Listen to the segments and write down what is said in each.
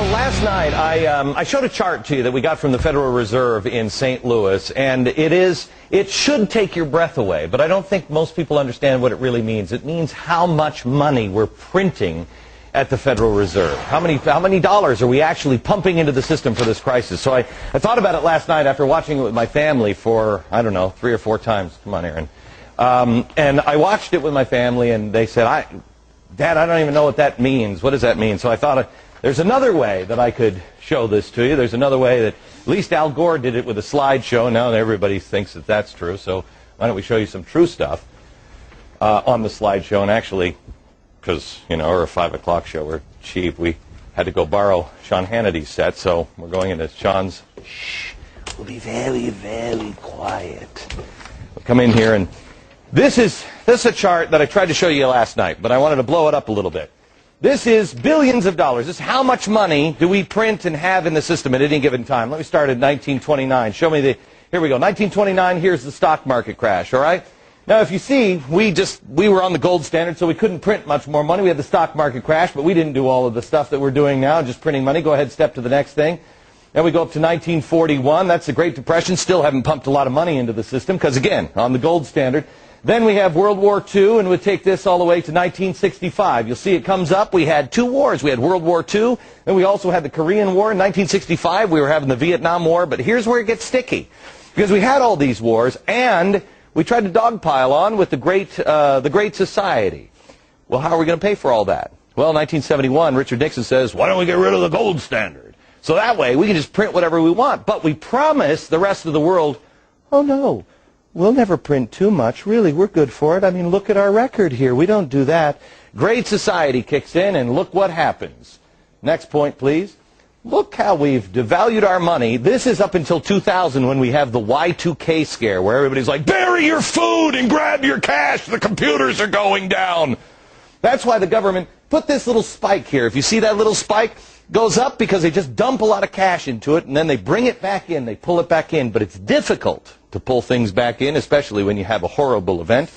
Well, last night I showed a chart to you that we got from the Federal Reserve in St. Louis, and it should take your breath away, but I don't think most people understand what it really means. It means how much money we're printing at the Federal Reserve. How many dollars are we actually pumping into the system for this crisis? So I thought about it last night after watching it with my family for, I don't know, 3 or 4 times. Come on, Aaron. And I watched it with my family, and they said, Dad, I don't even know what that means. What does that mean? So I thought, there's another way that I could show this to you. There's another way that, at least Al Gore did it with a slideshow. Now everybody thinks that that's true. So why don't we show you some true stuff on the slideshow? And actually, because, you know, we're a 5 o'clock show, we're cheap. We had to go borrow Sean Hannity's set, so we're going into Sean's. Shh, we'll be very, very quiet. We'll come in here, and this is a chart that I tried to show you last night, but I wanted to blow it up a little bit. This is billions of dollars. This is how much money do we print and have in the system at any given time. Let me start at 1929. Show me here we go. 1929, here's the stock market crash, all right? Now, if you see, we were on the gold standard, so we couldn't print much more money. We had the stock market crash, but we didn't do all of the stuff that we're doing now, just printing money. Go ahead, step to the next thing. Then we go up to 1941. That's the Great Depression. Still haven't pumped a lot of money into the system because, again, on the gold standard. Then we have World War II, and we'll take this all the way to 1965. You'll see it comes up. We had 2 wars. We had World War II, and we also had the Korean War. In 1965, we were having the Vietnam War. But here's where it gets sticky, because we had all these wars, and we tried to dogpile on with the Great Society. Well, how are we going to pay for all that? Well, in 1971, Richard Nixon says, why don't we get rid of the gold standard? So that way, we can just print whatever we want. But we promise the rest of the world, oh, no. We'll never print too much. Really, we're good for it. I mean, look at our record here. We don't do that. Great Society kicks in, and look what happens. Next point, please. Look how we've devalued our money. This is up until 2000 when we have the Y2K scare, where everybody's like, bury your food and grab your cash. The computers are going down. That's why the government put this little spike here. If you see that little spike, goes up because they just dump a lot of cash into it, and then they bring it back in. They pull it back in. But it's difficult to pull things back in, especially when you have a horrible event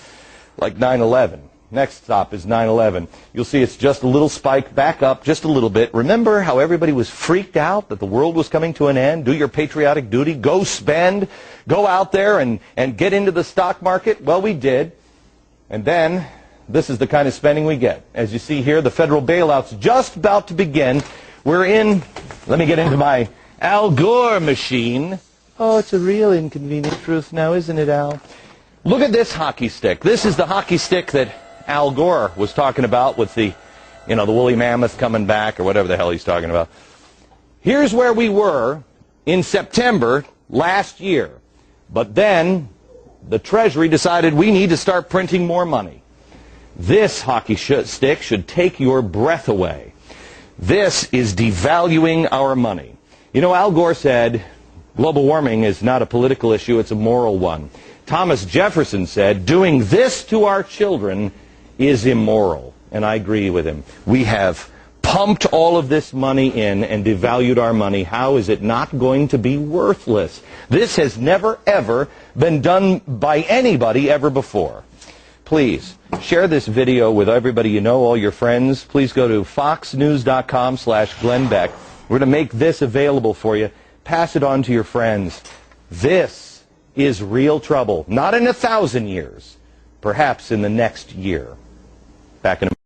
like 9/11. Next stop is 9/11. You'll see it's just a little spike back up just a little bit. Remember how everybody was freaked out that the world was coming to an end? Do your patriotic duty. Go spend. Go out there and get into the stock market. Well, we did. And then this is the kind of spending we get. As you see here, the federal bailout's just about to begin. We're in, let me get into my Al Gore machine. Oh, it's a real inconvenient truth now, isn't it, Al? Look at this hockey stick. This is the hockey stick that Al Gore was talking about with the woolly mammoth coming back or whatever the hell he's talking about. Here's where we were in September last year. But then the Treasury decided we need to start printing more money. This hockey stick should take your breath away. This is devaluing our money. You know, Al Gore said, global warming is not a political issue, it's a moral one. Thomas Jefferson said, doing this to our children is immoral. And I agree with him. We have pumped all of this money in and devalued our money. How is it not going to be worthless? This has never, ever been done by anybody ever before. Please share this video with everybody you know, all your friends. Please go to foxnews.com/Glenn Beck. We're going to make this available for you. Pass it on to your friends. This is real trouble. Not in 1,000 years. Perhaps in the next year. Back in a